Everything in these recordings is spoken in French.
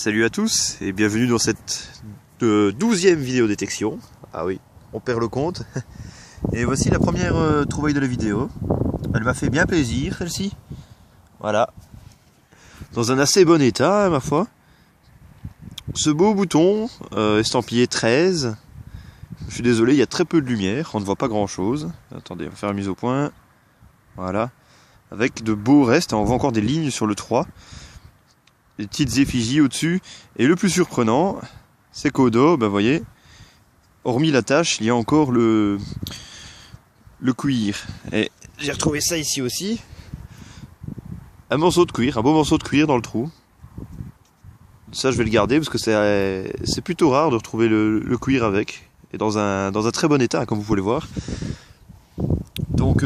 Salut à tous et bienvenue dans cette 12e vidéo détection. Ah oui, on perd le compte. Et voici la première trouvaille de la vidéo. Elle m'a fait bien plaisir celle-ci. Voilà. Dans un assez bon état, ma foi. Ce beau bouton, estampillé 13. Je suis désolé, il y a très peu de lumière, on ne voit pas grand chose. Attendez, on va faire la mise au point. Voilà. Avec de beaux restes, on voit encore des lignes sur le 3. Des petites effigies au-dessus. Et le plus surprenant, c'est qu'au dos, ben voyez, hormis la tache, il y a encore le cuir. Et j'ai retrouvé ça ici aussi. Un morceau de cuir, un beau morceau de cuir dans le trou. Ça, je vais le garder parce que c'est plutôt rare de retrouver le cuir avec. Et dans un très bon état, comme vous pouvez le voir. Donc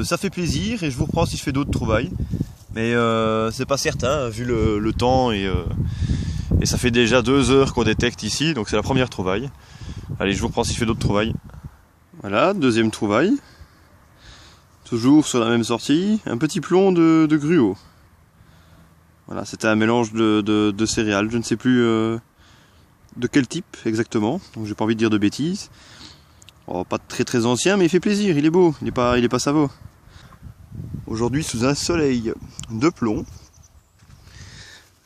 ça fait plaisir et je vous reprends si je fais d'autres trouvailles. Mais c'est pas certain vu le temps et ça fait déjà 2 heures qu'on détecte ici, donc c'est la première trouvaille. Allez, je vous reprends si je fais d'autres trouvailles. Voilà, deuxième trouvaille. Toujours sur la même sortie, un petit plomb de gruau. Voilà, c'était un mélange de céréales, je ne sais plus de quel type exactement, donc j'ai pas envie de dire de bêtises. Oh, pas très ancien, mais il fait plaisir, il est beau, il est pas savot. Aujourd'hui sous un soleil de plomb,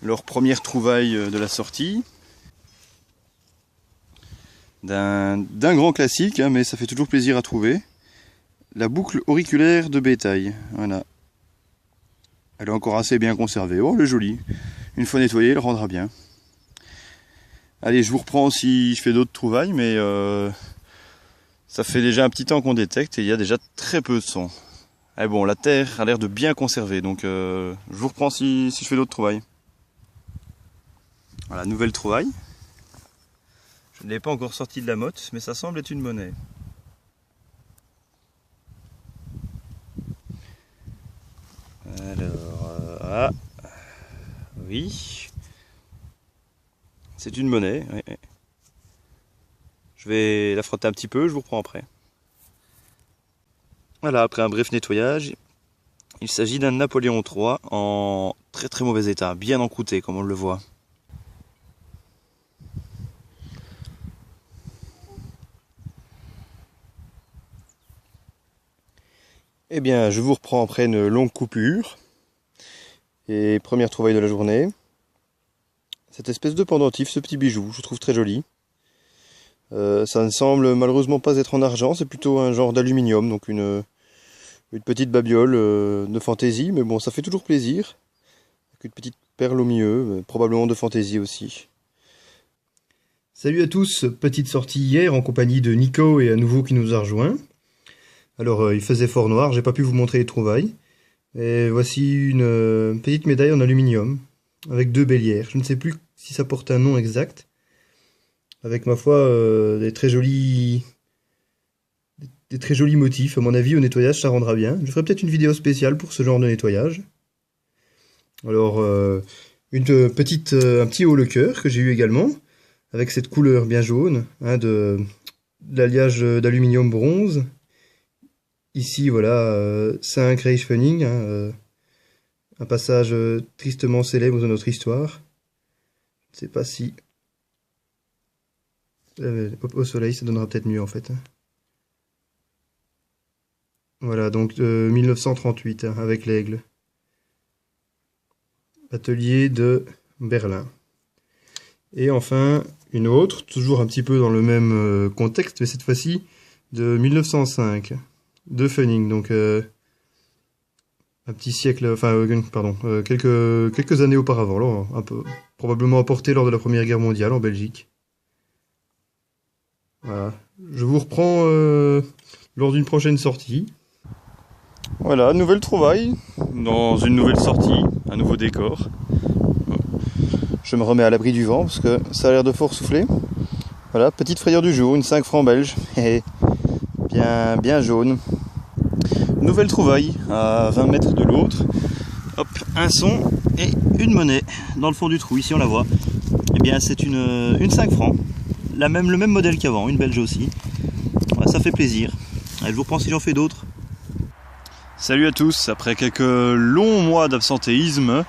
leur première trouvaille de la sortie, d'un grand classique, hein, mais ça fait toujours plaisir à trouver, la boucle auriculaire de bétail. Voilà. Elle est encore assez bien conservée, oh elle est jolie, une fois nettoyée elle rendra bien. Allez, je vous reprends si je fais d'autres trouvailles, mais ça fait déjà un petit temps qu'on détecte et il y a déjà très peu de son. Et bon, la terre a l'air de bien conserver, donc je vous reprends si je fais d'autres trouvailles. Voilà, nouvelle trouvaille. Je ne l'ai pas encore sorti de la motte, mais ça semble être une monnaie. Alors, oui, c'est une monnaie. Ouais. Je vais la frotter un petit peu, je vous reprends après. Voilà, après un bref nettoyage, il s'agit d'un Napoléon III en très mauvais état, bien encrouté comme on le voit. Eh bien, je vous reprends après une longue coupure. Et première trouvaille de la journée. Cette espèce de pendentif, ce petit bijou, je trouve très joli. Ça ne semble malheureusement pas être en argent, c'est plutôt un genre d'aluminium, donc une petite babiole de fantaisie, mais bon, ça fait toujours plaisir. Avec une petite perle au milieu, probablement de fantaisie aussi. Salut à tous, petite sortie hier en compagnie de Nico et à nouveau qui nous a rejoint. Alors il faisait fort noir, j'ai pas pu vous montrer les trouvailles. Et voici une petite médaille en aluminium, avec 2 bélières. Je ne sais plus si ça porte un nom exact. Avec ma foi des très jolis motifs. À mon avis, au nettoyage, ça rendra bien. Je ferai peut-être une vidéo spéciale pour ce genre de nettoyage. Alors, un petit haut le cœur que j'ai eu également, avec cette couleur bien jaune, hein, de l'alliage d'aluminium bronze. Ici, voilà, 5 Reichsföning, hein, un passage tristement célèbre de notre histoire. Je ne sais pas si... au soleil, ça donnera peut-être mieux en fait. Voilà, donc 1938, hein, avec l'aigle. Atelier de Berlin. Et enfin, une autre, toujours un petit peu dans le même contexte, mais cette fois-ci de 1905, de Föning, donc un petit siècle, enfin, pardon, quelques années auparavant, là, un peu, probablement apporté lors de la Première Guerre mondiale en Belgique. Voilà. Je vous reprends lors d'une prochaine sortie. Voilà, nouvelle trouvaille, dans une nouvelle sortie, un nouveau décor. Je me remets à l'abri du vent parce que ça a l'air de fort souffler. Voilà, petite frayeur du jour, une 5 francs belge, et bien jaune. Nouvelle trouvaille, à 20 mètres de l'autre. Hop, un son et une monnaie dans le fond du trou, ici on la voit. Eh bien c'est une 5 francs. Le même modèle qu'avant, une belge aussi. Ouais, ça fait plaisir. Allez, je vous reprends si j'en fais d'autres. Salut à tous, après quelques longs mois d'absentéisme,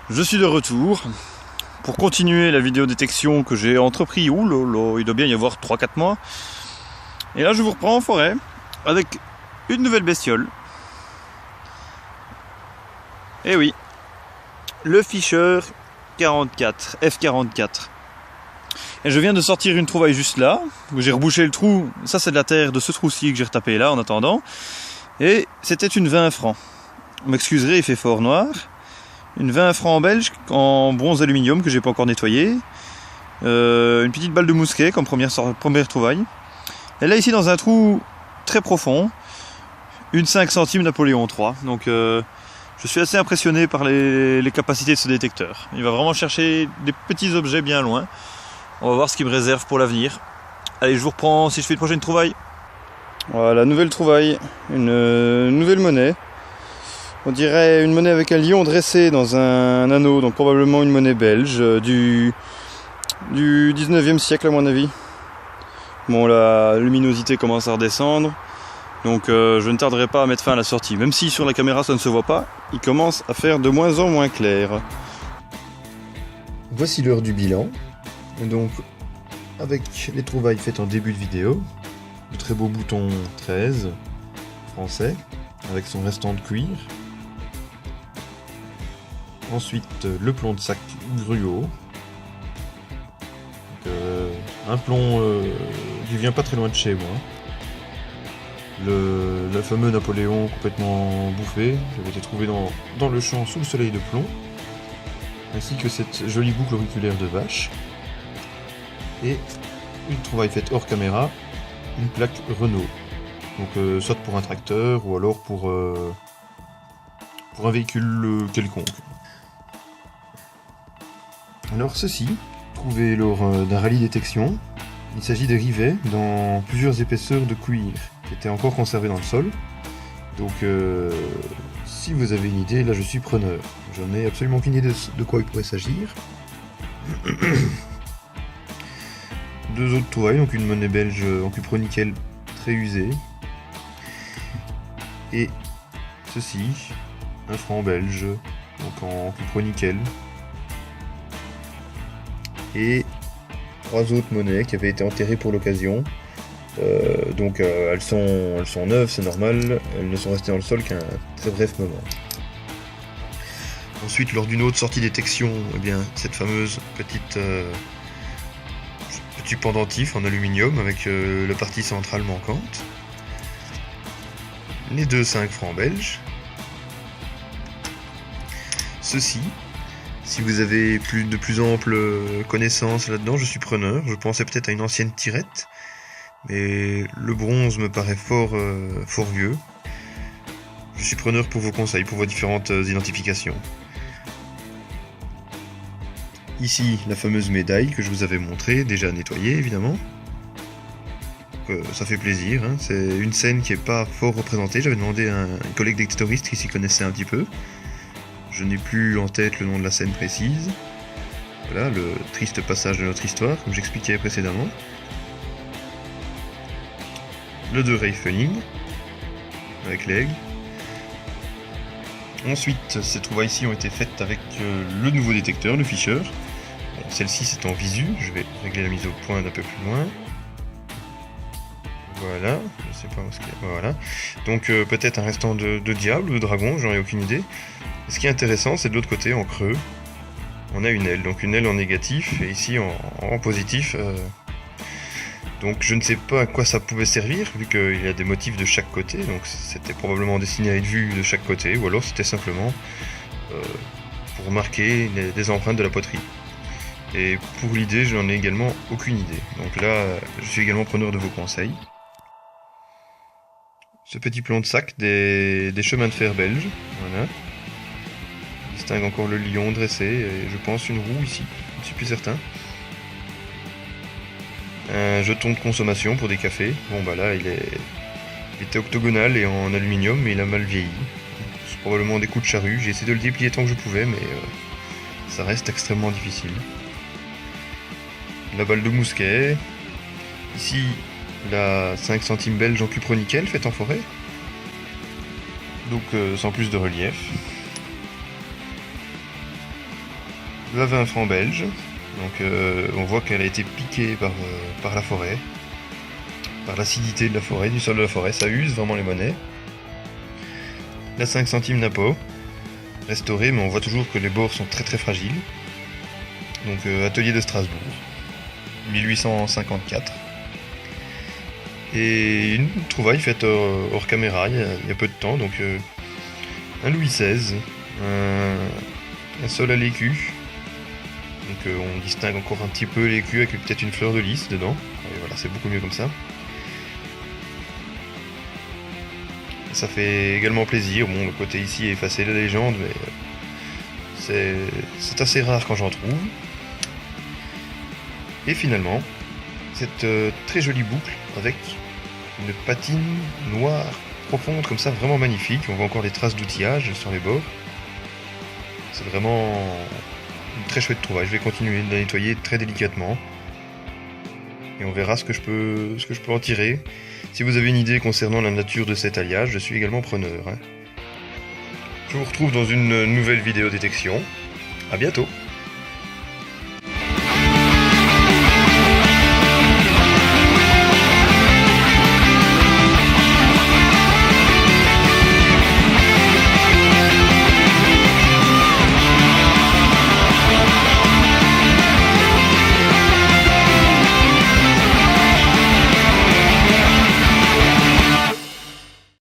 je suis de retour pour continuer la vidéodétection que j'ai entrepris, il doit bien y avoir 3-4 mois. Et là je vous reprends en forêt avec une nouvelle bestiole. Et oui, le Fisher 44, F44. Et je viens de sortir une trouvaille juste là, où j'ai rebouché le trou. Ça c'est de la terre de ce trou-ci que j'ai retapé là en attendant. Et c'était une 20 francs. Vous m'excuserez, il fait fort noir. Une 20 francs belge en bronze aluminium que j'ai pas encore nettoyé. Une petite balle de mousquet comme première trouvaille. Et là ici dans un trou très profond, une 5 centimes Napoléon III. Donc je suis assez impressionné par les capacités de ce détecteur. Il va vraiment chercher des petits objets bien loin. On va voir ce qu'il me réserve pour l'avenir. Allez, je vous reprends si je fais une prochaine trouvaille. Voilà, nouvelle trouvaille, une nouvelle monnaie. On dirait une monnaie avec un lion dressé dans un anneau, donc probablement une monnaie belge du 19e siècle à mon avis. Bon, la luminosité commence à redescendre, donc je ne tarderai pas à mettre fin à la sortie. Même si sur la caméra ça ne se voit pas, il commence à faire de moins en moins clair. Voici l'heure du bilan. Donc, avec les trouvailles faites en début de vidéo, le très beau bouton 13 français, avec son restant de cuir. Ensuite, le plomb de sac gruau. Un plomb qui vient pas très loin de chez moi. Le fameux Napoléon complètement bouffé, qui avait été trouvé dans le champ sous le soleil de plomb. Ainsi que cette jolie boucle auriculaire de vache. Et une trouvaille faite hors caméra, une plaque Renault. Donc soit pour un tracteur ou alors pour un véhicule quelconque. Alors ceci, trouvé lors d'un rallye détection, il s'agit de rivets dans plusieurs épaisseurs de cuir qui étaient encore conservés dans le sol. Donc si vous avez une idée, là je suis preneur. J'en ai absolument aucune idée de quoi il pourrait s'agir. Deux autres trouvailles, donc une monnaie belge en cupro-nickel très usée. Et ceci, un franc belge, donc en cupro-nickel. Et trois autres monnaies qui avaient été enterrées pour l'occasion. Donc elles sont neuves, c'est normal, elles ne sont restées dans le sol qu'un très bref moment. Ensuite, lors d'une autre sortie détection, eh bien, cette fameuse petit pendentif en aluminium avec la partie centrale manquante. Les deux 5 francs belges. Ceci, si vous avez de plus ample connaissance là-dedans, je suis preneur. Je pensais peut-être à une ancienne tirette, mais le bronze me paraît fort vieux. Je suis preneur pour vos conseils, pour vos différentes identifications. Ici, la fameuse médaille que je vous avais montrée, déjà nettoyée évidemment. Ça fait plaisir, hein. C'est une scène qui n'est pas fort représentée. J'avais demandé à un collègue détectoriste qui s'y connaissait un petit peu. Je n'ai plus en tête le nom de la scène précise. Voilà, le triste passage de notre histoire, comme j'expliquais précédemment. Le de Reifening, avec l'aigle. Ensuite, ces trouvailles-ci ont été faites avec le nouveau détecteur, le Fisher. Bon, celle-ci c'est en visu, je vais régler la mise au point d'un peu plus loin. Voilà, je sais pas où est-ce qu'il y a. Voilà. Donc peut-être un restant de diable ou de dragon, j'en ai aucune idée. Et ce qui est intéressant, c'est de l'autre côté, en creux, on a une aile. Donc une aile en négatif, et ici en positif. Donc je ne sais pas à quoi ça pouvait servir, vu qu'il y a des motifs de chaque côté, donc c'était probablement destiné à être vu de chaque côté, ou alors c'était simplement pour marquer des empreintes de la poterie. Et pour l'idée, je n'en ai également aucune idée. Donc là, je suis également preneur de vos conseils. Ce petit plomb de sac des chemins de fer belges, voilà. Il distingue encore le lion dressé, et je pense une roue ici, je ne suis plus certain. Un jeton de consommation pour des cafés. Bon bah là il était octogonal et en aluminium, mais il a mal vieilli. C'est probablement des coups de charrue. J'ai essayé de le déplier tant que je pouvais, mais ça reste extrêmement difficile. La balle de mousquet. Ici la 5 centimes belge en cupro-nickel faite en forêt. Donc sans plus de relief. la vin franc belge. Donc on voit qu'elle a été piquée par la forêt, par l'acidité de la forêt, du sol de la forêt. Ça use vraiment les monnaies. La 5 centimes Napo, restaurée, mais on voit toujours que les bords sont très très fragiles. Donc atelier de Strasbourg, 1854. Et une trouvaille faite hors caméra il y a peu de temps, donc un Louis XVI, un sol à l'écu. Donc on distingue encore un petit peu l'écu avec peut-être une fleur de lys dedans. Et voilà, c'est beaucoup mieux comme ça. Ça fait également plaisir. Bon, le côté ici est effacé de la légende, mais c'est assez rare quand j'en trouve. Et finalement, cette très jolie boucle avec une patine noire profonde comme ça, vraiment magnifique. On voit encore les traces d'outillage sur les bords. C'est vraiment une très chouette trouvaille. Je vais continuer de la nettoyer très délicatement. Et on verra ce que je peux en tirer. Si vous avez une idée concernant la nature de cet alliage, je suis également preneur. Je vous retrouve dans une nouvelle vidéo détection. À bientôt!